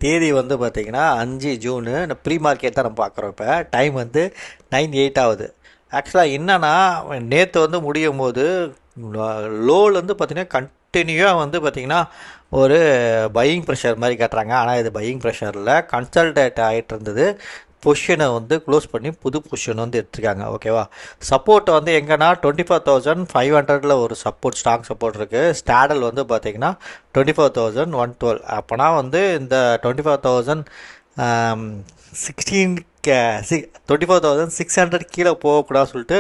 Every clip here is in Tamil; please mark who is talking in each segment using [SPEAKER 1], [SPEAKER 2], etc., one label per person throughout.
[SPEAKER 1] தேதி வந்து பார்த்திங்கன்னா 5 ஜூனு ப்ரீ மார்க்கெட் தான் நம்ம பார்க்குறோம். இப்போ டைம் வந்து 9:08 ஆகுது. ஆக்சுவலாக என்னென்னா நேற்று வந்து முடியும் போது லோலேருந்து பார்த்திங்கன்னா கண்டினியூவாக வந்து பார்த்திங்கன்னா ஒரு பையிங் ப்ரெஷர் மாதிரி காட்டுறாங்க. ஆனால் இது பையிங் ப்ரெஷரில் கன்சல்டேட் ஆகிட்டு இருந்தது. பொசிஷனை வந்து க்ளோஸ் பண்ணி புது பொசிஷன் வந்து எடுத்துருக்காங்க. ஓகேவா? சப்போர்ட் வந்து எங்கன்னா 24,500 ஒரு சப்போர்ட், ஸ்ட்ராங் சப்போர்ட் இருக்குது. ஸ்டாடல் வந்து பார்த்திங்கன்னா 24,112. அப்போனா வந்து இந்த 24,600 கீழே போகக்கூடாது சொல்லிட்டு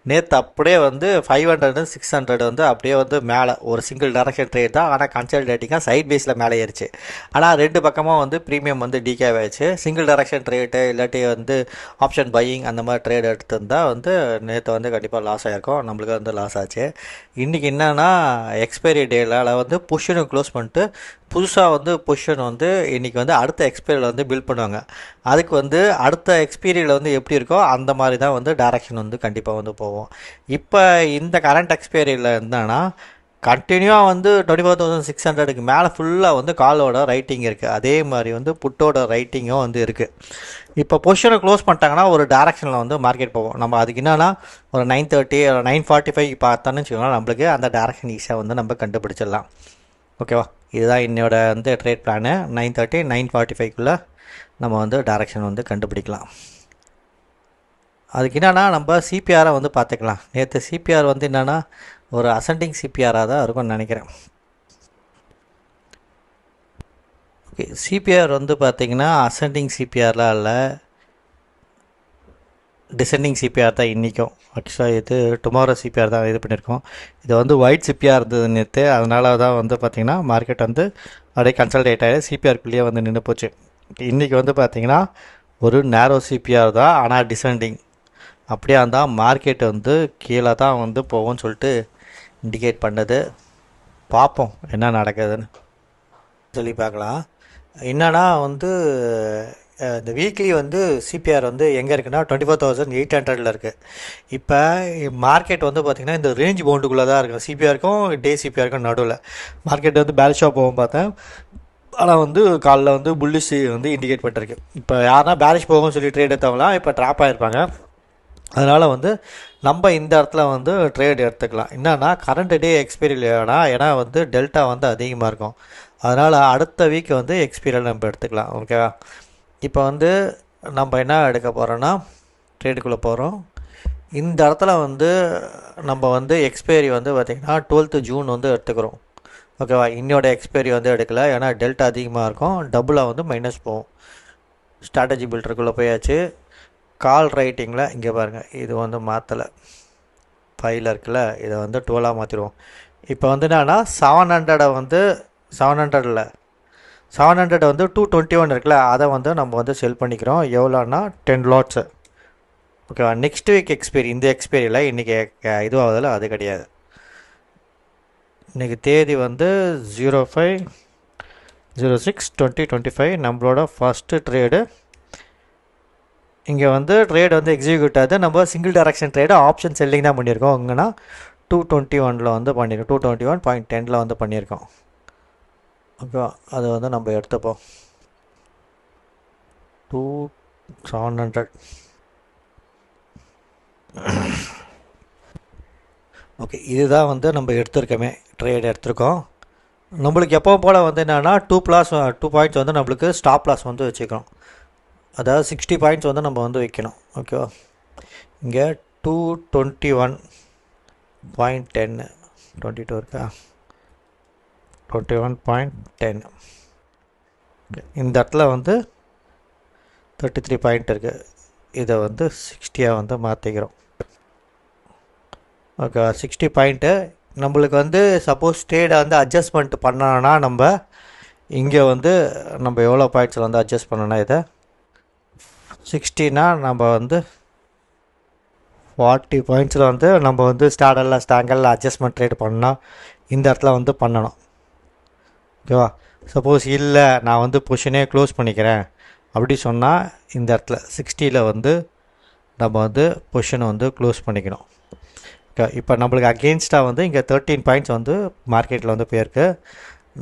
[SPEAKER 1] நேற்று அப்படியே வந்து 500 600 வந்து அப்படியே வந்து மேலே ஒரு சிங்கிள் டைரக்ஷன் ட்ரேட் தான். ஆனால் கன்சல்டேட்டிங்காக சைட் பேஸில் மேலே ஏறிச்சு. ஆனால் ரெண்டு பக்கமாக வந்து ப்ரீமியம் வந்து டிகேவ் ஆயிடுச்சு. சிங்கிள் டைரக்ஷன் ட்ரேட்டு இல்லாட்டி வந்து ஆப்ஷன் பையிங் அந்த மாதிரி ட்ரேட் எடுத்திருந்தால் வந்து நேற்று வந்து கண்டிப்பாக லாஸ் ஆகிருக்கும். நம்மளுக்கு வந்து லாஸ் ஆச்சு. இன்றைக்கி என்னென்னா எக்ஸ்பைரி டேயில் வந்து பொசிஷனை க்ளோஸ் பண்ணிட்டு புதுசாக வந்து பொசிஷன் வந்து இன்றைக்கி வந்து அடுத்த எக்ஸ்பைரியில் வந்து பில்ட் பண்ணுவாங்க. அதுக்கு வந்து அடுத்த எக்ஸ்பீரியரியில் வந்து எப்படி இருக்கோ அந்த மாதிரி தான் வந்து டைரக்ஷன் வந்து கண்டிப்பாக வந்து போவோம். இப்போ இந்த கரண்ட் எக்ஸ்பைரியில் இருந்தானா கண்டினியூவாக வந்து 24,600க்கு மேலே ஃபுல்லாக வந்து காலோட ரைட்டிங் இருக்குது. அதே மாதிரி வந்து புட்டோட ரைட்டிங்கும் வந்து இருக்குது. இப்போ பொசிஷனை க்ளோஸ் பண்ணிட்டாங்கன்னா ஒரு டைரக்ஷனில் வந்து மார்க்கெட் போவோம். நம்ம அதுக்கு என்னன்னா ஒரு 9:30 9:45 பார்த்தோன்னு வச்சுக்கோங்களேன், நம்மளுக்கு அந்த டைரக்ஷன் ஈஸியாக வந்து நம்ம கண்டுபிடிச்சிடலாம். ஓகேவா? இதுதான் என்னோட வந்து ட்ரேட் பிளானு. 9:30 9:45க்குள்ளே நம்ம வந்து டைரக்ஷன் வந்து கண்டுபிடிக்கலாம். அதுக்கு என்னென்னா நம்ம சிபிஆரை வந்து பார்த்துக்கலாம். நேற்று சிபிஆர் வந்து என்னென்னா ஒரு அசெண்டிங் சிபிஆராக தான் இருக்கும்னு நினைக்கிறேன். ஓகே, சிபிஆர் வந்து பார்த்திங்கன்னா அசெண்டிங் சிபிஆர்லாம் இல்லை, டிசெண்டிங் சிபிஆர் தான் இன்றைக்கும். ஆக்சுவலாக இது டுமாரோ சிபிஆர் தான் இது பண்ணியிருக்கோம். இது வந்து ஒயிட் சிபிஆர் இருந்தது நேற்று, அதனால தான் வந்து பார்த்திங்கன்னா மார்க்கெட் வந்து அப்படியே கன்சல்டேட் ஆகி சிபிஆருக்குள்ளேயே வந்து நின்று போச்சு. இன்றைக்கி வந்து பார்த்திங்கன்னா ஒரு நேரோ சிபிஆர் தான், ஆனால் டிசெண்டிங். அப்படியே இருந்தால் மார்க்கெட் வந்து கீழே தான் வந்து போகும்னு சொல்லிட்டு இண்டிகேட் பண்ணது. பார்ப்போம் என்ன நடக்குதுன்னு சொல்லி பார்க்கலாம். என்னன்னா வந்து இந்த வீக்லி வந்து சிபிஆர் வந்து எங்கே இருக்குன்னா 24,800 இருக்குது. இப்போ மார்க்கெட் வந்து பார்த்திங்கன்னா இந்த ரேஞ்ச் பவுண்டுக்குள்ளே தான் இருக்கும். சிபிஆருக்கும் டே சிபிஆருக்கும் நடுவில் மார்க்கெட் வந்து பேலன்ஸாக போகும் பார்த்தேன். ஆனால் வந்து காலைல வந்து புல்லிஷ் வந்து இண்டிகேட் பண்ணிருக்கு. இப்போ யாருன்னா பேரிஷ் போகும்னு சொல்லி ட்ரேட் எடுத்தவங்களாம் இப்போ ட்ராப் ஆகிருப்பாங்க. அதனால் வந்து நம்ம இந்த இடத்துல வந்து ட்ரேட் எடுத்துக்கலாம். என்னன்னா கரண்ட் டே எக்ஸ்பீரியல் ஏன்னா வந்து டெல்டா வந்து அதிகமாக இருக்கும். அதனால் அடுத்த வீக் வந்து எக்ஸ்பீரியல் நம்ம எடுத்துக்கலாம். ஓகேவா? இப்போ வந்து நம்ம என்ன எடுக்க போகிறோன்னா ட்ரேடுக்குள்ளே போகிறோம். இந்த இடத்துல வந்து நம்ம வந்து எக்ஸ்பைரி வந்து பார்த்திங்கன்னா 12th ஜூன் வந்து எடுத்துக்கிறோம். ஓகேவா? இன்னோட எக்ஸ்பைரி வந்து எடுக்கலை, ஏன்னா டெல்டா அதிகமாக இருக்கும். டபுளாக வந்து மைனஸ் போகும். ஸ்ட்ராட்டஜி பில்டருக்குள்ளே போயாச்சு. கால் ரைட்டிங்கில் இங்கே பாருங்கள், இது வந்து மாற்றலை, ஃபைலில் இருக்குல்ல, இதை வந்து 12ஆக மாற்றிடுவோம். இப்போ வந்து என்னன்னா 700 வந்து 700 வந்து 221 இருக்குல்ல, அதை வந்து நம்ம வந்து செல் பண்ணிக்கிறோம். எவ்வளோன்னா 10 lots. ஓகேவா? நெக்ஸ்ட் வீக் எக்ஸ்பைரி, இந்த எக்ஸ்பைரியில் இன்றைக்கி இதுவாகுதில்ல, அது கிடையாது. இன்றைக்கி தேதி வந்து 05/06/2025 நம்மளோட ஃபஸ்ட்டு ட்ரேடு. இங்கே வந்து ட்ரேட் வந்து எக்ஸிக்யூட் ஆகுது. நம்ம single direction trade option selling தான் பண்ணியிருக்கோம். இங்கன்னா 221 வந்து பண்ணியிருக்கோம், 221.10 வந்து பண்ணியிருக்கோம். ஓகே, அதை வந்து நம்ம எடுத்துப்போம். 2700. ஓகே, இதுதான் வந்து நம்ம எடுத்திருக்கோமே, ட்ரேட் எடுத்திருக்கோம். நம்மளுக்கு எப்போ போல் வந்து என்னென்னா 2 பாயிண்ட்ஸ் வந்து நம்மளுக்கு ஸ்டாப் லாஸ் வந்து வச்சுக்கிறோம். அதாவது 60 பாயிண்ட்ஸ் வந்து நம்ம வந்து வைக்கணும். ஓகேவா? இங்கே 221.10 22 இருக்கா, 21.10. இந்த இடத்துல வந்து 33 பாயிண்ட் இருக்குது. இதை வந்து 60 வந்து மாற்றிக்கிறோம். ஓகே, 60 பாயிண்ட்டு நம்மளுக்கு வந்து சப்போஸ் ட்ரேடை வந்து அட்ஜஸ்ட்மெண்ட் பண்ணோன்னா நம்ம இங்கே வந்து நம்ம எவ்வளோ பாயிண்ட்ஸில் வந்து அட்ஜஸ்ட் பண்ணோன்னா இதை 60னா நம்ம வந்து 40 பாயிண்ட்ஸில் வந்து நம்ம வந்து ஸ்டாங்கலில் அட்ஜஸ்ட்மெண்ட் ட்ரேட் பண்ணால் இந்த இடத்துல வந்து பண்ணணும். ஓகேவா? சப்போஸ் இல்லை நான் வந்து பொசிஷனே க்ளோஸ் பண்ணிக்கிறேன் அப்படி சொன்னால் இந்த இடத்துல 60ல் வந்து நம்ம வந்து பொசிஷனை வந்து க்ளோஸ் பண்ணிக்கணும். ஓகே, இப்போ நம்மளுக்கு அகெயின்ஸ்டாக வந்து இங்கே 13 பாயிண்ட்ஸ் வந்து மார்க்கெட்டில் வந்து போயிருக்கு.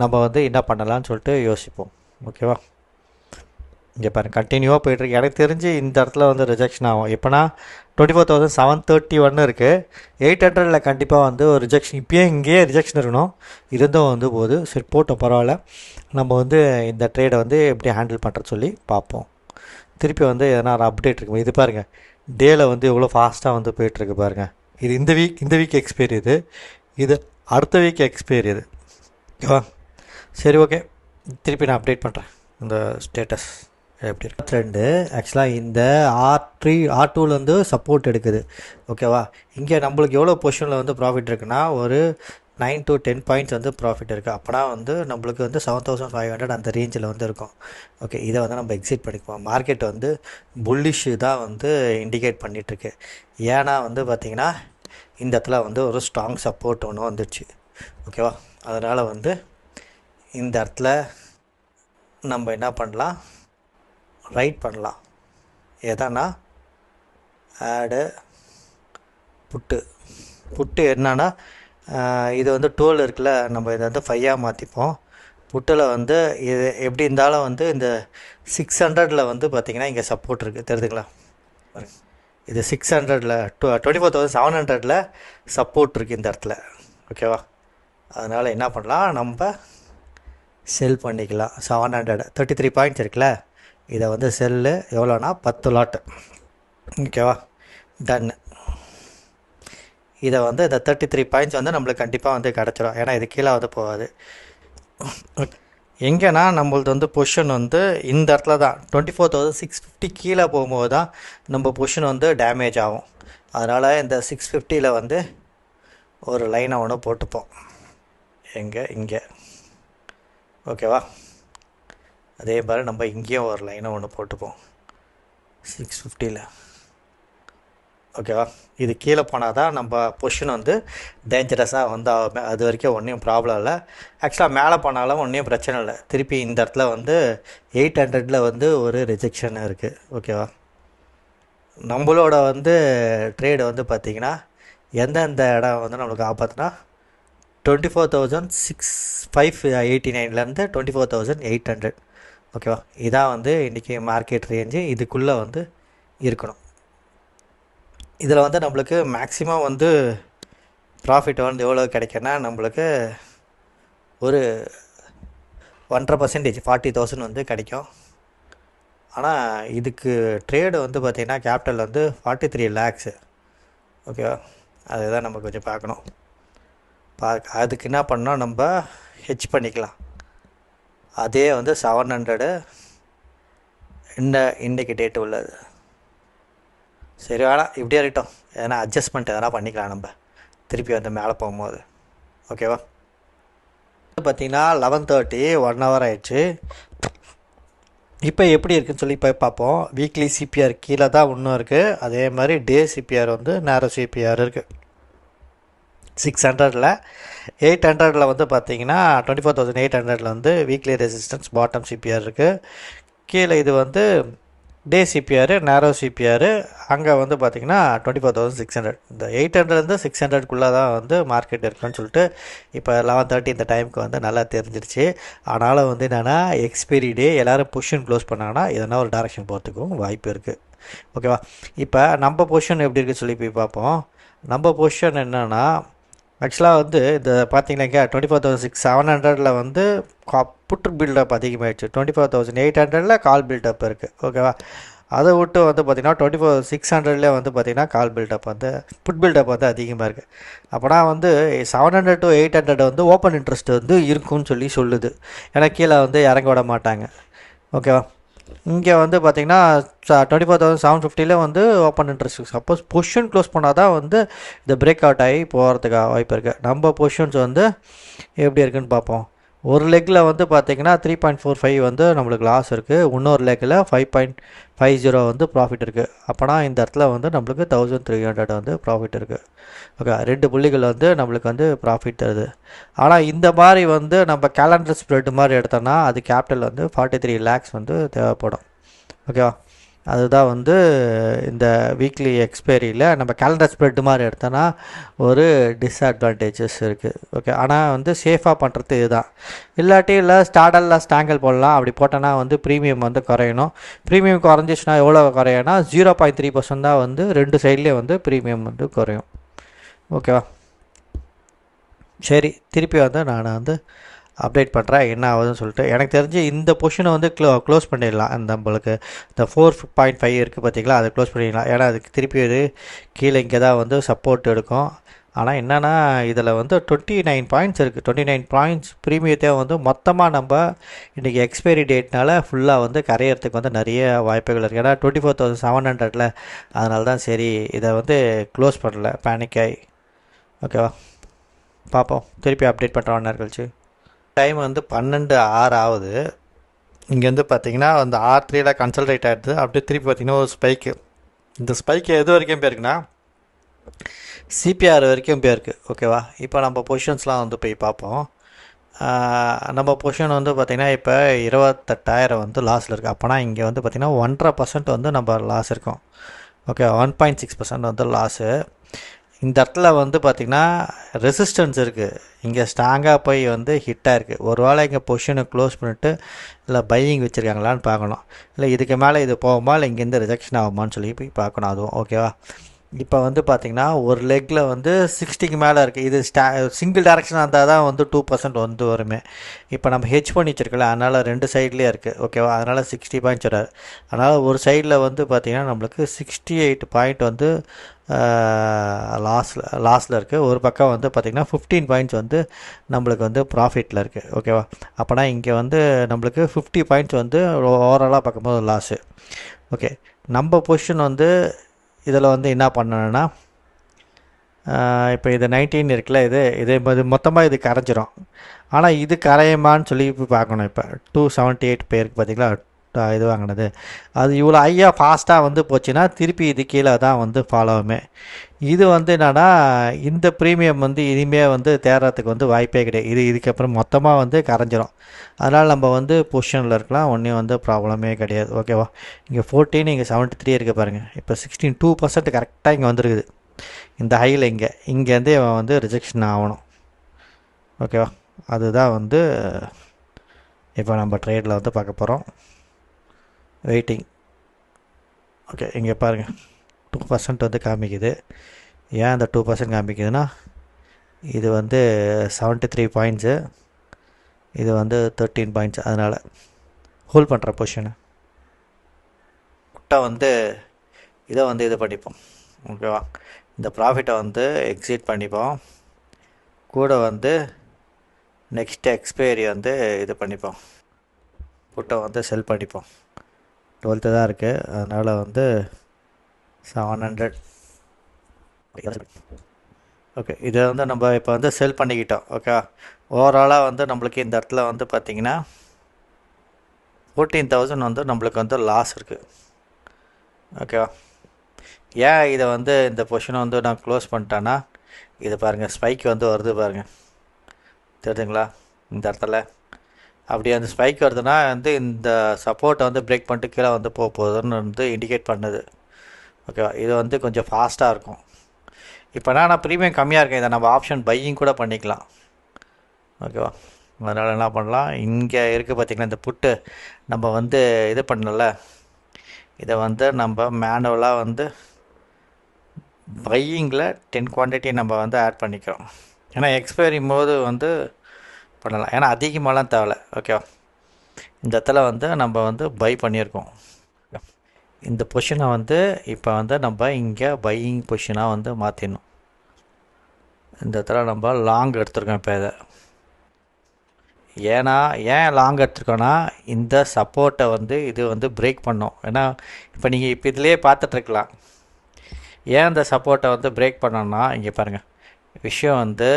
[SPEAKER 1] நம்ம வந்து என்ன பண்ணலான்னு சொல்லிட்டு யோசிப்போம். ஓகேவா? இங்கே பாருங்கள் கண்டினியூவாக போயிட்டுருக்கு. எனக்கு தெரிஞ்சு இந்த இடத்துல வந்து ரிஜெக்ஷன் ஆகும். எப்போனா 24,731 இருக்குது. 800 கண்டிப்பாக வந்து ஒரு ரிஜெக்ஷன், இப்போயே இங்கேயே ரிஜெக்ஷன் இருக்கணும், இருந்தும் வந்து போகுது. சரி போட்டோம், பரவாயில்ல. நம்ம வந்து இந்த ட்ரேடை வந்து எப்படி ஹேண்டில் பண்ணுறது சொல்லி பார்ப்போம். திருப்பி வந்து எதனா ஒரு அப்டேட் இருக்கும். இது பாருங்கள் டேயில் வந்து எவ்வளோ ஃபாஸ்ட்டாக வந்து போயிட்டுருக்கு பாருங்கள். இது இந்த வீக் எக்ஸ்பைரி, இது அடுத்த வீக் எக்ஸ்பைரி இது. ஓகேவா? சரி ஓகே, திருப்பி நான் அப்டேட் பண்ணுறேன் இந்த ஸ்டேட்டஸ் எப்படி இருக்கு. ட்ரெண்டு ஆக்சுவலாக இந்த R2 சப்போர்ட் எடுக்குது. ஓகேவா? இங்கே நம்மளுக்கு எவ்வளோ பொசிஷனில் வந்து ப்ராஃபிட் இருக்குன்னா ஒரு 9 to 10 பாயிண்ட்ஸ் வந்து ப்ராஃபிட் இருக்குது. அப்போனா வந்து நம்மளுக்கு வந்து 7,500 அந்த ரேஞ்சில் வந்து இருக்கும். ஓகே, இதை வந்து நம்ம எக்ஸிட் பண்ணிக்குவோம். மார்க்கெட் வந்து புல்லிஷு தான் வந்து இண்டிகேட் பண்ணிகிட்ருக்கு. ஏன்னா வந்து பார்த்திங்கன்னா இந்த இடத்துல வந்து ஒரு ஸ்ட்ராங் சப்போர்ட் ஒன்று வந்துடுச்சு. ஓகேவா? அதனால் வந்து இந்த இடத்துல நம்ம என்ன பண்ணலாம், ரைட் பண்ணலாம். எதனா ஆடு புட்டு என்னன்னா இது வந்து டோல் இருக்குல்ல, நம்ம இதை வந்து 5 மாற்றிப்போம். புட்டில் வந்து இது எப்படி இருந்தாலும் வந்து இந்த 600 வந்து பார்த்திங்கன்னா இங்கே சப்போர்ட் இருக்குது, தெரியுதுங்களா? இது 600 24,700 சப்போர்ட் இருக்குது இந்த இடத்துல. ஓகேவா? அதனால் என்ன பண்ணலாம், நம்ம செல் பண்ணிக்கலாம். 733 பாயிண்ட்ஸ் இருக்குல்ல, இதை வந்து செல்லு எவ்வளோனா 10 லாட்டு. ஓகேவா? டன்னு. இதை வந்து இந்த 33 பாயிண்ட்ஸ் வந்து நம்மளுக்கு கண்டிப்பாக வந்து கிடச்சிடும். ஏன்னா இது கீழே வந்து போகாது. எங்கேனா நம்மளது வந்து பொசிஷன் வந்து இந்த இடத்துல தான் 24,650 கீழே போகும்போது தான் நம்ம பொசிஷன் வந்து டேமேஜ் ஆகும். அதனால் இந்த 650 வந்து ஒரு லைனை ஒன்று போட்டுப்போம். இங்கே ஓகேவா? அதே மாதிரி நம்ம இங்கேயும் ஒரு லைனை ஒன்று போட்டுப்போம் 650. ஓகேவா? இது கீழே போனால் தான் நம்ம பொசிஷன் வந்து டேஞ்சரஸாக வந்து ஆகும். அது வரைக்கும் ஒன்றும் ப்ராப்ளம் இல்லை. ஆக்சுவலாக மேலே போனாலும் ஒன்றும் பிரச்சனை இல்லை. திருப்பி இந்த இடத்துல வந்து 800 வந்து ஒரு ரிஜெக்ஷன் இருக்குது. ஓகேவா? நம்மளோட வந்து ட்ரேடு வந்து பார்த்திங்கன்னா எந்தெந்த இடம் வந்து நம்மளுக்கு ஆபத்துனா 24,589 24,800. ஓகேவா? இதான் வந்து இன்றைக்கி மார்க்கெட் ரேஞ்சு. இதுக்குள்ளே வந்து இருக்கணும். இதில் வந்து நம்மளுக்கு மேக்ஸிமம் வந்து ப்ராஃபிட் வந்து எவ்வளோ கிடைக்குன்னா நம்மளுக்கு ஒரு 1.5% 40,000 வந்து கிடைக்கும். ஆனால் இதுக்கு ட்ரேடு வந்து பார்த்திங்கன்னா கேபிட்டல் வந்து 43 lakhs. ஓகேவா? அதுதான் நம்ம கொஞ்சம் பார்க்கணும். அதுக்கு என்ன பண்ணோம், நம்ம ஹெட்ஜ் பண்ணிக்கலாம். அதே வந்து 700 இன்றைக்கி டேட்டு உள்ளது. சரி வேணாம், இப்படியே இருக்கட்டும். எதனா அட்ஜஸ்ட்மெண்ட் எதனா பண்ணிக்கலாம் நம்ம திருப்பி வந்து மேலே போகும்போது. ஓகேவா? பார்த்திங்கன்னா 11:30 1 hour ஆயிடுச்சு. இப்போ எப்படி இருக்குதுன்னு சொல்லி போய் பார்ப்போம். வீக்லி சிபிஆர் கீழே தான் இன்னும் இருக்குது. அதே மாதிரி டே சிபிஆர் வந்து நேரோ சிபிஆர் இருக்குது 600. 800 வந்து பார்த்திங்கன்னா 24,800 வந்து வீக்லி ரெசிஸ்டன்ஸ் பாட்டம் சிபிஆர் இருக்குது. கீழே இது வந்து டே சிபிஆர் நேரோ சிபிஆர். அங்கே வந்து பார்த்திங்கன்னா 24,600. இந்த 800 600 தான் வந்து மார்க்கெட் இருக்குன்னு சொல்லிட்டு இப்போ 11:30 இந்த டைமுக்கு வந்து நல்லா தெரிஞ்சிருச்சு. ஆனாலும் வந்து என்னென்னா எக்ஸ்பைரி டே எல்லோரும் பொசிஷன் க்ளோஸ் பண்ணாங்கன்னா எதனா ஒரு டைரக்ஷன் போகிறதுக்கும் வாய்ப்பு இருக்குது. ஓகேவா? இப்போ நம்ம பொசிஷன் எப்படி இருக்குன்னு சொல்லி போய் பார்ப்போம். நம்ம பொசிஷன் என்னென்னா ஆக்சுவலாக வந்து இந்த பார்த்திங்கனாக்கா 24,700 வந்து புட்டு பில்டப் அதிகமாகிடுச்சு. 24,800 கால் பில்டப் இருக்குது. ஓகேவா? அதை விட்டு வந்து பார்த்திங்கன்னா 24,600 வந்து பார்த்திங்கன்னா கால் பில்டப் வந்து புட் பில்டப் வந்து அதிகமாக இருக்குது. அப்போனா வந்து 700 to 800 வந்து ஓப்பன் இன்ட்ரெஸ்ட் வந்து இருக்குன்னு சொல்லுது. ஏன்னா கீழே வந்து இறங்க விட மாட்டாங்க. ஓகேவா? இங்கே வந்து பார்த்திங்கன்னா 24,750 வந்து open interest. Suppose position close பண்ணால் தான் வந்து இந்த பிரேக் அவுட் ஆகி போகிறதுக்கு வாய்ப்பு இருக்குது. நம்ம பொசிஷன்ஸ் வந்து எப்படி இருக்குதுன்னு பார்ப்போம். ஒரு லெக்கில் வந்து பார்த்திங்கன்னா 3.45 வந்து நம்மளுக்கு லாஸ் இருக்குது. இன்னொரு லெக்கில் 5.50 வந்து ப்ராஃபிட் இருக்குது. அப்போனா இந்த இடத்துல வந்து நம்மளுக்கு 1,300 வந்து ப்ராஃபிட் இருக்குது. ஓகே, 2 புள்ளிகள் வந்து நம்மளுக்கு வந்து ப்ராஃபிட் தருது. ஆனால் இந்த மாதிரி வந்து நம்ம கேலண்டர் ஸ்ப்ரெட் மாதிரி எடுத்தோம்னா அது கேபிட்டல் வந்து 43 lakhs வந்து தேவைப்படும். ஓகேவா? அதுதான் வந்து இந்த வீக்லி எக்ஸ்பைரியில் நம்ம கேலண்டர் ஸ்ப்ரெட் மாதிரி எடுத்தோன்னா ஒரு டிஸ்அட்வான்டேஜஸ் இருக்குது. ஓகே, ஆனால் வந்து சேஃபாக பண்ணுறது இதுதான். இல்லாட்டி இல்லை ஸ்டாடலில் ஸ்டாங்கல் போடலாம். அப்படி போட்டோன்னா வந்து ப்ரீமியம் வந்து குறையணும். ப்ரீமியம் குறைஞ்சிச்சுன்னா எவ்வளோ குறையும்னா 0.3% தான் வந்து ரெண்டு சைட்லேயும் வந்து ப்ரீமியம் வந்து குறையும். ஓகேவா? சரி, திருப்பி வந்து நான் வந்து அப்டேட் பண்ணுறேன் என்ன ஆகுதுன்னு சொல்லிட்டு. எனக்கு தெரிஞ்சு இந்த பொசிஷனை வந்து க்ளோஸ் பண்ணிடலாம். அந்த நம்மளுக்கு இந்த 4.5 இருக்குது பார்த்திங்களா, அதை க்ளோஸ் பண்ணிடலாம். ஏன்னா அதுக்கு திருப்பி இது கீழே இங்கே தான் வந்து சப்போர்ட் எடுக்கும். ஆனால் என்னென்னா இதில் வந்து 29 பாயிண்ட்ஸ் இருக்குது. 29 பாயிண்ட்ஸ் ப்ரீமியத்தை வந்து மொத்தமாக நம்ம இன்றைக்கி எக்ஸ்பைரி டேட்னால ஃபுல்லாக வந்து கரையிறதுக்கு வந்து நிறைய வாய்ப்புகள் இருக்குது. ஏன்னா 24,700 அதனால தான் சரி இதை வந்து க்ளோஸ் பண்ணல, பேனிக் ஆகி. ஓகேவா? பார்ப்போம், திருப்பி அப்டேட் பண்ணுற 1 hour கழிச்சு. டைம் வந்து 12:06 ஆகுது. இங்கேருந்து பார்த்தீங்கன்னா அந்த R3 கன்சல்டேட் ஆகிடுது. அப்படியே திருப்பி பார்த்தீங்கன்னா ஒரு ஸ்பைக்கு. இந்த ஸ்பைக்கு எது வரைக்கும் போயிருக்குன்னா சிபிஆர் வரைக்கும் போயிருக்கு. ஓகேவா? இப்போ நம்ம பொசிஷன்ஸ்லாம் வந்து போய் பார்ப்போம். நம்ம பொசிஷன் வந்து பார்த்திங்கன்னா இப்போ 28,000 வந்து லாஸில் இருக்குது. அப்போனா இங்கே வந்து பார்த்திங்கன்னா 1.5% வந்து நம்ம லாஸ் இருக்கும். ஓகே, 1.6% வந்து லாஸு. இந்த இடத்துல வந்து பார்த்திங்கன்னா ரெசிஸ்டன்ஸ் இருக்குது. இங்கே ஸ்ட்ராங்காக போய் வந்து ஹிட்டாக இருக்குது. ஒரு வேளை இங்கே பொசிஷனை க்ளோஸ் பண்ணிவிட்டு இல்லை பையிங் வச்சுருக்காங்களான்னு பார்க்கணும். இல்லை இதுக்கு மேலே இது போகுமா இல்லை இங்கேருந்து ரிஜெக்ஷன் ஆகுமான்னு சொல்லி போய் பார்க்கணும். அதுவும் ஓகேவா? இப்போ வந்து பார்த்திங்கன்னா ஒரு லெக்கில் வந்து 60க்கு மேலே இருக்குது. இது சிங்கிள் டேரெக்ஷனாக இருந்தால் தான் வந்து 2% வந்து வருமே. இப்போ நம்ம ஹெச் பண்ணி வச்சுருக்கல, அதனால் ரெண்டு சைட்லேயே இருக்குது. ஓகேவா? அதனால் 60 பாயிண்ட்ஸ் வராது. அதனால் ஒரு சைடில் வந்து பார்த்திங்கன்னா நம்மளுக்கு 68 பாயிண்ட் வந்து லாஸில் இருக்குது. ஒரு பக்கம் வந்து பார்த்திங்கன்னா 15 பாயிண்ட்ஸ் வந்து நம்மளுக்கு வந்து ப்ராஃபிட்டில் இருக்குது. ஓகேவா? அப்போனா இங்கே வந்து நம்மளுக்கு 50 பாயிண்ட்ஸ் வந்து ஓவராலாக பார்க்கும்போது லாஸு. ஓகே, நம்ம பொசிஷன் வந்து இதில் வந்து என்ன பண்ணணுன்னா இப்போ இது 19 இருக்குல்ல, இது மொத்தமாக இது கரைஞ்சிரும். ஆனால் இது கரையுமான்னு சொல்லி இப்போ பார்க்கணும். இப்போ 278 பேருக்கு பார்த்திங்களா இது வாங்கினது, அது இவ்வளோ ஹையாக ஃபாஸ்ட்டாக வந்து போச்சுன்னா திருப்பி இது கீழே தான் வந்து ஃபாலோவுமே. இது வந்து என்னென்னா இந்த ப்ரீமியம் வந்து இனிமேல் வந்து தேர்றதுக்கு வந்து வாய்ப்பே கிடையாது. இதுக்கப்புறம் மொத்தமாக வந்து கரைஞ்சிரும். அதனால் நம்ம வந்து பொசிஷனில் இருக்கலாம், ஒன்றும் வந்து ப்ராப்ளமே கிடையாது. ஓகேவா? இங்கே 14, இங்கே 73 இருக்குது பாருங்கள். இப்போ 2% கரெக்டாக இங்கே வந்துருக்குது. இந்த ஹையில் இங்கேருந்து இவன் வந்து ரிஜெக்ஷன் ஆகணும். ஓகேவா? அதுதான் வந்து இப்போ நம்ம ட்ரேடில் வந்து பார்க்க போகிறோம். வெயிட்டிங். ஓகே, இங்கே பாருங்கள் 2% வந்து காமிக்குது. ஏன் அந்த 2% காமிக்குதுன்னா இது வந்து 73 பாயிண்ட்ஸு, இது வந்து 13 பாயிண்ட்ஸ். அதனால் ஹோல்ட் பண்ணுற பொசிஷனு குட்டை வந்து இதை வந்து இது பண்ணிப்போம். ஓகேவா? இந்த ப்ராஃபிட்டை வந்து எக்ஸிட் பண்ணிப்போம். கூட வந்து நெக்ஸ்ட் எக்ஸ்பைரி வந்து இது பண்ணிப்போம், புட்டை வந்து செல் பண்ணிப்போம். 12 தான் இருக்குது, அதனால் வந்து 700. ஓகே, இதை வந்து நம்ம இப்போ வந்து செல் பண்ணிக்கிட்டோம். ஓகே, ஓவராலாக வந்து நம்மளுக்கு இந்த இடத்துல வந்து பார்த்திங்கன்னா 14,000 வந்து நம்மளுக்கு வந்து லாஸ் இருக்குது. ஓகேவா? ஏன் இதை வந்து இந்த பொசிஷனை வந்து நான் க்ளோஸ் பண்ணிட்டேன்னா, இது பாருங்கள் ஸ்பைக் வந்து வருது பாருங்கள், தெரியுதுங்களா? இந்த இடத்துல அப்படி அந்த ஸ்பைக் வருதுன்னா வந்து இந்த சப்போர்ட்டை வந்து பிரேக் பண்ணிட்டு கீழே வந்து போகுதுன்னு வந்து இண்டிகேட் பண்ணுது. ஓகேவா? இது வந்து கொஞ்சம் ஃபாஸ்ட்டாக இருக்கும். இப்போனா நான் ப்ரீமியம் கம்மியாக இருக்கேன், இதை நம்ம ஆப்ஷன் பையிங் கூட பண்ணிக்கலாம். ஓகேவா? அதனால் என்ன பண்ணலாம், இங்கே இருக்குது பார்த்திங்கன்னா இந்த புட்டு நம்ம வந்து இது பண்ணல, இதை வந்து நம்ம மேனுவலாக வந்து பையிங்கில் 10 குவான்டிட்டி நம்ம வந்து ஆட் பண்ணிக்கிறோம். ஏன்னா எக்ஸ்பைரி போது வந்து பண்ணலாம், ஏன்னா அதிகமாகலாம் தேவை. ஓகேவா? இந்த இடத்துல வந்து நம்ம வந்து பை பண்ணியிருக்கோம். இந்த பொசிஷனை வந்து இப்போ வந்து நம்ம இங்கே பையிங் பொசிஷனாக வந்து மாற்றிடணும். இந்த இடத்துல நம்ம லாங் எடுத்துருக்கோம். இப்போ இதை ஏன் லாங் எடுத்துருக்கோன்னா இந்த சப்போர்ட்டை வந்து இது வந்து பிரேக் பண்ணோம். ஏன்னா இப்போ நீங்கள் இப்போ இதிலே பார்த்துட்ருக்கலாம், ஏன் இந்த சப்போர்ட்டை வந்து பிரேக் பண்ணோன்னா இங்கே பாருங்கள் விஷயம் வந்து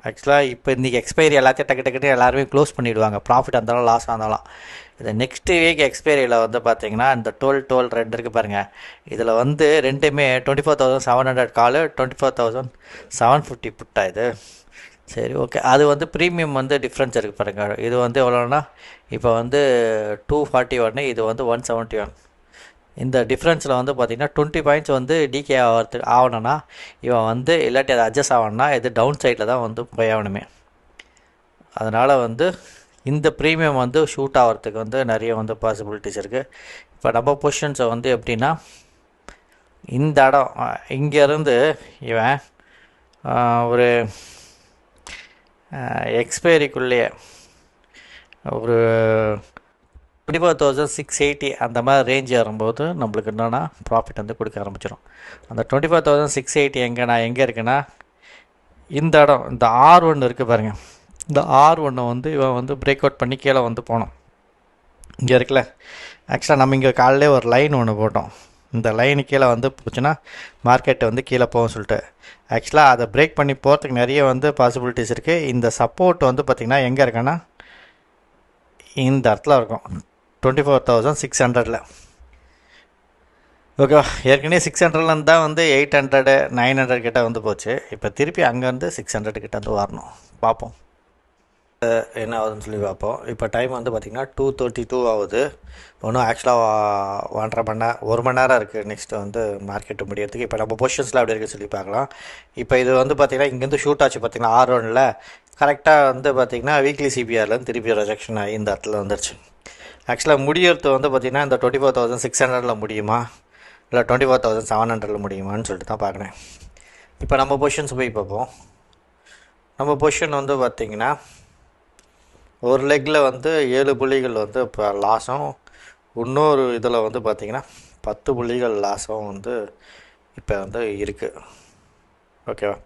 [SPEAKER 1] ஆக்சுவலாக இப்போ இன்றைக்கி எக்ஸ்பைரி எல்லாத்தையும் டக்கு எல்லாருமே க்ளோஸ் பண்ணிவிடுவாங்க, ப்ராஃபிட் இருந்தாலும் லாஸ் இருந்தாலும். இது நெக்ஸ்ட் வீக் எக்ஸ்பைரியில் வந்து பார்த்திங்கன்னா இந்த 12 ரெண்டு இருக்குது பாருங்கள், இதில் வந்து ரெண்டுமே 24,700 காலு, 24,750 புட்டா இது. சரி, ஓகே, அது வந்து ப்ரீமியம் வந்து டிஃப்ரென்ஸ் இருக்குது பாருங்கள். இது வந்து எவ்வளோன்னா இப்போ வந்து 241, இது வந்து 171. இந்த டிஃப்ரென்ஸில் வந்து பார்த்திங்கன்னா 20 பாயிண்ட்ஸ் வந்து டிகே ஆகணும்னா இவன் வந்து இல்லாட்டி அதை அட்ஜஸ்ட் ஆகணும்னா இது டவுன் சைடில் தான் வந்து போய் ஆகணுமே. அதனால் வந்து இந்த ப்ரீமியம் வந்து ஷூட் ஆகிறதுக்கு வந்து நிறைய வந்து பாசிபிலிட்டிஸ் இருக்குது. இப்போ நம்ம பொசிஷன்ஸை வந்து எப்படின்னா இந்த இடம் இங்கேருந்து இவன் ஒரு எக்ஸ்பைரிக்குள்ளேயே ஒரு 24,680 அந்த மாதிரி ரேஞ்ச் வரும்போது நம்மளுக்கு என்னென்னா ப்ராஃபிட் வந்து கொடுக்க ஆரம்பிச்சிடும். அந்த 24,680 எங்கே இருக்குன்னா இந்த இடம் இந்த R1 இருக்குது பாருங்கள். இந்த R1 வந்து இவன் வந்து பிரேக் அவுட் பண்ணி கீழே வந்து போனோம். இங்கே இருக்குல்ல, ஆக்சுவலாக நம்ம இங்கே காலையிலே ஒரு லைன் ஒன்று போட்டோம். இந்த லைனு கீழே வந்து போச்சுன்னா மார்க்கெட்டு வந்து கீழே போகும் சொல்லிட்டு. ஆக்சுவலாக அதை பிரேக் பண்ணி போகிறதுக்கு நிறைய வந்து பாசிபிலிட்டிஸ் இருக்குது. இந்த சப்போர்ட் வந்து பார்த்திங்கன்னா எங்கே இருக்குன்னா இந்த இடத்துல இருக்கும் 24,600. ஓகேவா, ஏற்கனவே 600 தான் வந்து 800 900 கிட்ட வந்து போச்சு. இப்போ திருப்பி அங்கேருந்து 600 கிட்ட வந்து வரணும். பார்ப்போம் என்ன ஆகுதுன்னு சொல்லி பார்ப்போம். இப்போ டைம் வந்து பார்த்திங்கன்னா 2:32 ஆகுது. ஒன்றும் ஆக்சுவலாக 1 மணி நேரம் இருக்குது நெக்ஸ்ட்டு வந்து மார்க்கெட்டு முடியறதுக்கு. இப்போ நம்ம பொசிஷன்ஸில் அப்படி இருக்குது சொல்லி பார்க்கலாம். இப்போ இது வந்து பார்த்திங்கன்னா இங்கேருந்து ஷூட் ஆச்சு பார்த்திங்கன்னா R1 கரெக்டாக வந்து பார்த்திங்கன்னா வீக்லி சிபிஆர்லேருந்து திருப்பி ரிஜெக்ஷன் ஆகி இந்த இடத்துல வந்துடுச்சு. ஆக்சுவலாக முடியறது வந்து பார்த்திங்கன்னா இந்த 24,600 முடியுமா இல்லை 24,700 முடியுமான்னு சொல்லிட்டு தான் பார்க்குறேன். இப்போ நம்ம பொசிஷன்ஸ் போய் பார்ப்போம். நம்ம பொசிஷன் வந்து பார்த்திங்கன்னா ஒரு லெக்கில் வந்து 7 புள்ளிகள் வந்து இப்போ லாஸும், இன்னொரு இதில் வந்து பார்த்திங்கன்னா 10 புள்ளிகள் லாஸும் வந்து இப்போ வந்து இருக்குது. ஓகேவா,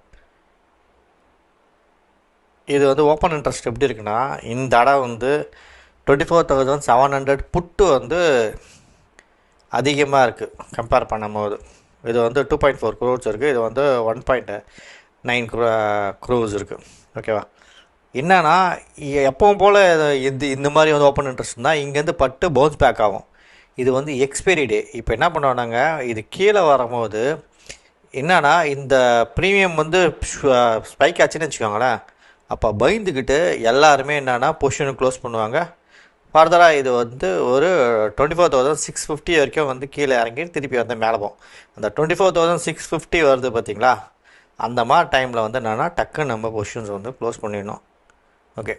[SPEAKER 1] இது வந்து ஓப்பன் இன்ட்ரெஸ்ட் எப்படி இருக்குன்னா இந்த இடம் வந்து 24,700 புட்டு வந்து அதிகமாக இருக்குது கம்பேர் பண்ணும்போது. இது வந்து 2.4 crores இருக்குது, இது வந்து 1.9 crores இருக்குது. ஓகேவா, என்னன்னா எப்பவும் போல் இந்த மாதிரி வந்து ஓப்பன் இன்ட்ரெஸ்ட் இருந்தால் இங்கேருந்து பட்டு பவுன்ஸ் பேக் ஆகும். இது வந்து எக்ஸ்பைரி டே. இப்போ என்ன பண்ணுவானாங்க, இது கீழே வரும்போது என்னன்னா இந்த ப்ரீமியம் வந்து ஸ்பைக் ஆச்சுன்னு வச்சுக்கோங்களேன், அப்போ பயந்துக்கிட்டு எல்லாருமே என்னென்னா பொசிஷனை க்ளோஸ் பண்ணுவாங்க. ஃபர்தராக இது வந்து ஒரு 24,650 வரைக்கும் வந்து கீழே இறங்கி திருப்பி வந்து மேலே போகும். அந்த 24,650 வருது பார்த்திங்களா, அந்த மாதிரி டைமில் வந்து என்னென்னா டக்குன்னு நம்ம பொசிஷன்ஸ் வந்து க்ளோஸ் பண்ணிடணும். ஓகே,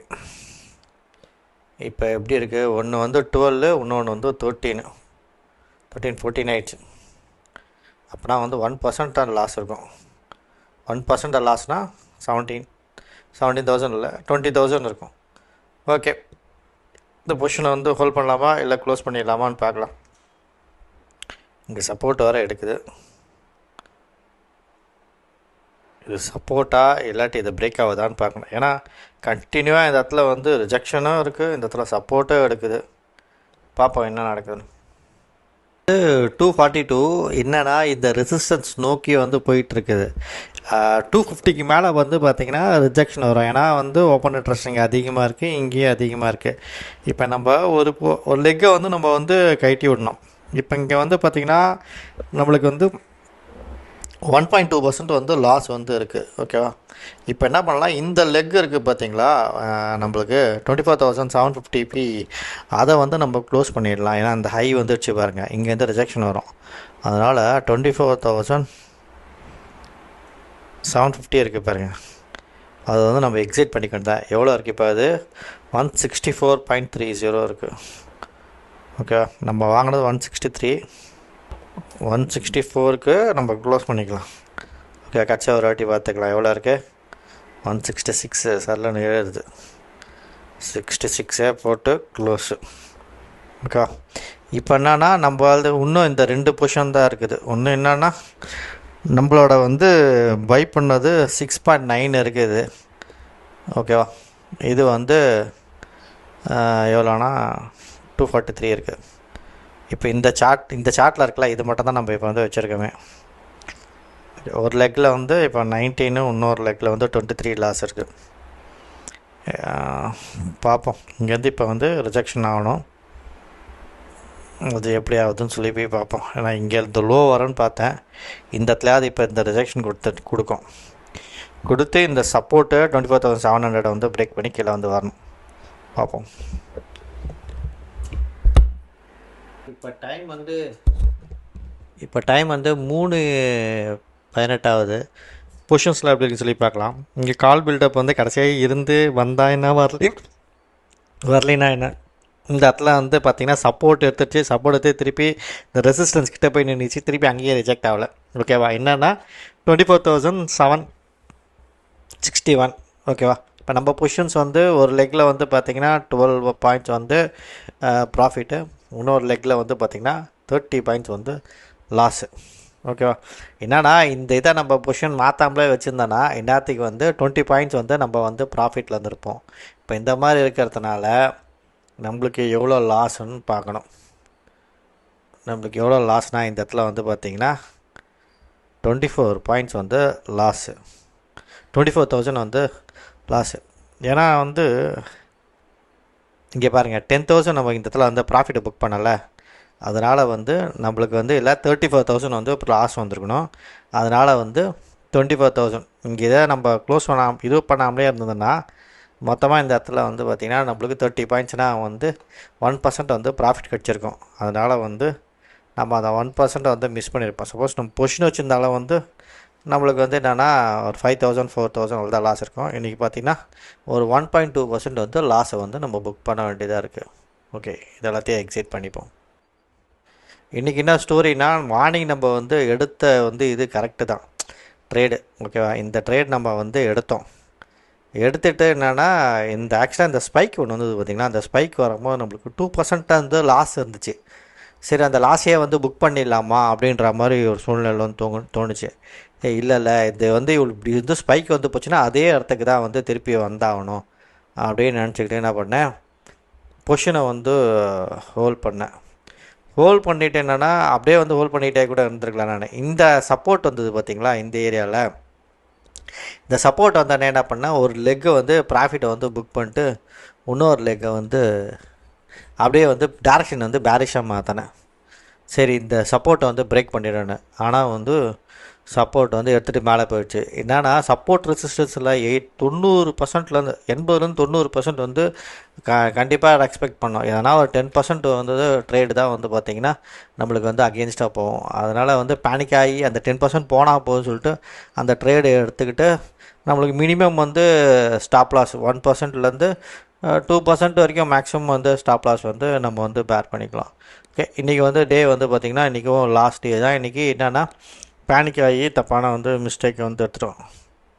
[SPEAKER 1] இப்போ எப்படி இருக்குது, ஒன்று வந்து 12, இன்னொன்று வந்து 13, 14 ஆயிடுச்சு. அப்படின்னா வந்து 1% தான் லாஸ் இருக்கும். 1% லாஸ்னால் 17,000 இல்லை 20,000 இருக்கும். ஓகே, இந்த பொசிஷனை வந்து ஹோல்ட் பண்ணலாமா இல்லை க்ளோஸ் பண்ணிடலாமான்னு பார்க்கலாம். இங்கே சப்போர்ட் வர எடுக்குது. இது சப்போர்ட்டா இல்லாட்டி இது பிரேக் ஆகுதான்னு பார்க்கணும். ஏன்னா கண்டினியூவாக இந்த இடத்துல வந்து ரிஜெக்ஷனும் இருக்குது, இந்த இடத்துல சப்போர்ட்டும் எடுக்குது. பார்ப்போம் என்ன நடக்குதுன்னு. 242 என்னன்னா இந்த ரெசிஸ்டன்ஸ் நோக்கி வந்து போயிட்டுருக்குது. 250க்கு மேலே வந்து பார்த்திங்கன்னா ரிஜெக்ஷன் வரும். ஏன்னா வந்து ஓப்பன் இன்ட்ரெஸ்ட் இங்கே அதிகமாக இருக்குது, இங்கேயும் அதிகமாக இருக்குது. இப்போ நம்ம ஒரு லெக்கை வந்து நம்ம வந்து கழட்டி விடணும். இப்போ இங்கே வந்து பார்த்திங்கன்னா நம்மளுக்கு வந்து 1.2% வந்து லாஸ் வந்து இருக்குது. ஓகேவா, இப்போ என்ன பண்ணலாம், இந்த லெக் இருக்குது பார்த்திங்களா நம்மளுக்கு 24,750p, அதை வந்து நம்ம க்ளோஸ் பண்ணிடலாம். ஏன்னா இந்த ஹை வந்துடுச்சு பாருங்கள், இங்கேருந்து ரிஜெக்ஷன் வரும். அதனால் 24,750 இருக்குது பாருங்கள், அதை வந்து நம்ம எக்ஸிட் பண்ணிக்கிட்டு தான். எவ்வளோ இருக்குது இப்போ, அது 164.30 இருக்குது. ஓகேவா, நம்ம வாங்கினது 163, 164க்கு நம்ம க்ளோஸ் பண்ணிக்கலாம். ஓகே, கச்சா ஒரு வாட்டி பார்த்துக்கலாம் எவ்வளோ இருக்குது. 166 சரிலன்னு எழுதுது, 66 போட்டு க்ளோஸு. ஓகே, இப்போ என்னன்னா நம்ம இன்னும் இந்த 2 பொசிஷன் தான் இருக்குது. ஒன்று என்னன்னா நம்மளோட வந்து பை பண்ணது 6.9 இருக்குது. ஓகேவா, இது வந்து எவ்வளோனா 243 இருக்குது. இப்போ இந்த சார்ட்டில் இருக்கல, இது மட்டும் தான் நம்ம இப்போ வந்து வச்சுருக்கோமே. ஒரு லெக்கில் வந்து இப்போ 19, இன்னொரு லெக்கில் வந்து 23 லாஸ் இருக்குது. பார்ப்போம், இங்கேருந்து இப்போ வந்து ரிஜெக்ஷன் ஆகணும். அது எப்படி ஆகுதுன்னு சொல்லி போய் பார்ப்போம். ஏன்னா இங்கே இந்த லோ வரும்னு பார்த்தேன், இந்த இடத்துலையாவது இப்போ இந்த ரிஜெக்ஷன் கொடுத்து இந்த சப்போர்ட்டு 24,700 வந்து பிரேக் பண்ணி கீழே வந்து வரணும். பார்ப்போம். இப்போ டைம் வந்து இப்போ டைம் வந்து 3:18 பொசிஷன்ஸில் அப்படின்னு சொல்லி பார்க்கலாம். இங்கே கால் பில்டப் வந்து கடைசியாக இருந்து வந்தா என்ன, வரலைன்னா என்ன. இந்த இடத்துல வந்து பார்த்திங்கன்னா சப்போர்ட் எடுத்து திருப்பி இந்த ரெசிஸ்டன்ஸ் கிட்டே போய் நின்றுச்சு, திருப்பி அங்கேயே ரிஜெக்ட் ஆகலை. ஓகேவா, என்னென்னா 24,761. ஓகேவா, இப்போ நம்ம பொசிஷன்ஸ் வந்து ஒரு லெக்கில் வந்து பார்த்திங்கன்னா 12 பாயிண்ட்ஸ் வந்து ப்ராஃபிட்டு, இன்னொரு லெக்கில் வந்து பார்த்திங்கன்னா 30 பாயிண்ட்ஸ் வந்து லாஸு. ஓகேவா, என்னன்னா இந்த இதை நம்ம பொசிஷன் மாற்றாமலே வச்சுருந்தோன்னா இந்நேரத்துக்கு வந்து 20 பாயிண்ட்ஸ் வந்து நம்ம வந்து ப்ராஃபிட்டில் இருந்திருப்போம். இப்போ இந்த மாதிரி இருக்கிறதுனால நம்மளுக்கு எவ்வளோ லாஸ்ன்னு பார்க்கணும். நம்மளுக்கு எவ்வளோ லாஸ்னால் இந்த இடத்துல வந்து பார்த்திங்கன்னா 24 பாயிண்ட்ஸ் வந்து லாஸு, 24,000 வந்து லாஸு. ஏன்னா வந்து இங்கே பாருங்கள் 10,000 நம்ம இந்த இடத்துல வந்து ப்ராஃபிட்டை புக் பண்ணலை, அதனால் வந்து நம்மளுக்கு வந்து இல்லை 34,000 வந்து லாஸ் வந்திருக்கணும். அதனால் வந்து 24,000 இங்கே இதை நம்ம க்ளோஸ் பண்ணாமலே இருந்ததுன்னா மொத்தமாக இந்த இடத்துல வந்து பார்த்திங்கன்னா நம்மளுக்கு 30 பாயிண்ட்ஸ்னால் வந்து 1% வந்து ப்ராஃபிட் கிடச்சிருக்கும். அதனால் வந்து நம்ம அதை 1% வந்து மிஸ் பண்ணியிருப்போம். சப்போஸ் நம்ம பொசிஷன் வச்சுருந்தாலும் வந்து நம்மளுக்கு வந்து என்னென்னா ஒரு 5,000 4,000 அவ்வளோ தான் லாஸ் இருக்கும். இன்றைக்கி பார்த்திங்கன்னா ஒரு 1.2% வந்து லாஸை வந்து நம்ம புக் பண்ண வேண்டியதாக இருக்குது. ஓகே, இதெல்லாத்தையும் எக்ஸிட் பண்ணிப்போம். இன்றைக்கி என்ன ஸ்டோரினா, மார்னிங் நம்ம வந்து எடுத்த வந்து இது கரெக்டு தான் ட்ரேடு. ஓகேவா, இந்த ட்ரேட் நம்ம வந்து எடுத்துகிட்டு என்னென்னா இந்த ஆக்சுவலாக இந்த ஸ்பைக் ஒன்று வந்தது பார்த்திங்கன்னா, அந்த ஸ்பைக் வரும்போது நம்மளுக்கு 2% வந்து லாஸ் இருந்துச்சு. சரி, அந்த லாஸையே வந்து புக் பண்ணிடலாமா அப்படின்ற மாதிரி ஒரு சூழ்நிலை வந்து தோணுச்சு. இல்லை இது வந்து இப்படி வந்து ஸ்பைக் வந்து போச்சுன்னா அதே இடத்துக்கு தான் வந்து திருப்பி வந்தாகணும் அப்படின்னு நினச்சிக்கிட்டு என்ன பண்ணேன், பொசிஷனை வந்து ஹோல்ட் பண்ணிவிட்டு என்னென்னா அப்படியே வந்து ஹோல்ட் பண்ணிகிட்டே கூட இருந்திருக்கலாம். நான் இந்த சப்போர்ட் வந்தது பார்த்திங்களா, இந்த ஏரியாவில் இந்த சப்போர்ட் வந்தோடனே என்ன பண்ணேன், ஒரு லெக்கை வந்து ப்ராஃபிட்டை வந்து புக் பண்ணிட்டு இன்னொரு லெக்கை வந்து அப்படியே வந்து டேரக்ஷன் வந்து பேரிஷாக மாற்றினேன். சரி, இந்த சப்போர்ட்டை வந்து பிரேக் பண்ணிடுறேன்னு. ஆனால் வந்து சப்போர்ட் வந்து எடுத்துகிட்டு மேலே போயிடுச்சு. என்னென்னா சப்போர்ட் ரெசிஸ்டன்ஸில் 90%, 80-90% வந்து கண்டிப்பாக எக்ஸ்பெக்ட் பண்ணோம். ஏன்னா ஒரு 10% வந்து ட்ரேடு தான் வந்து பார்த்திங்கன்னா நம்மளுக்கு வந்து அகெயின்ஸ்டாக போகும். அதனால் வந்து பேனிக் ஆகி அந்த 10% போனால் போகுதுன்னு சொல்லிட்டு அந்த ட்ரேடு எடுத்துக்கிட்டு நம்மளுக்கு மினிமம் வந்து ஸ்டாப் லாஸ் 1%லேருந்து 2% வரைக்கும் மேக்ஸிமம் வந்து ஸ்டாப் லாஸ் வந்து நம்ம வந்து பேர் பண்ணிக்கலாம். ஓகே, இன்றைக்கி வந்து டே வந்து பார்த்திங்கன்னா இன்றைக்கும் லாஸ்ட் டே தான். இன்றைக்கி என்னென்னா பேனிக் ஆகி தப்பான வந்து மிஸ்டேக்கை வந்து எடுத்துட்டோம்.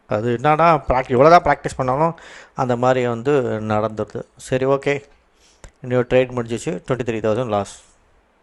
[SPEAKER 1] அது என்னன்னா இவ்வளோ தான் ப்ராக்டிஸ் பண்ணாலும் அந்த மாதிரி வந்து நடந்துடுது. சரி, ஓகே, இன்னொரு ட்ரேட் முடிஞ்சிச்சு, 23,000 லாஸ்.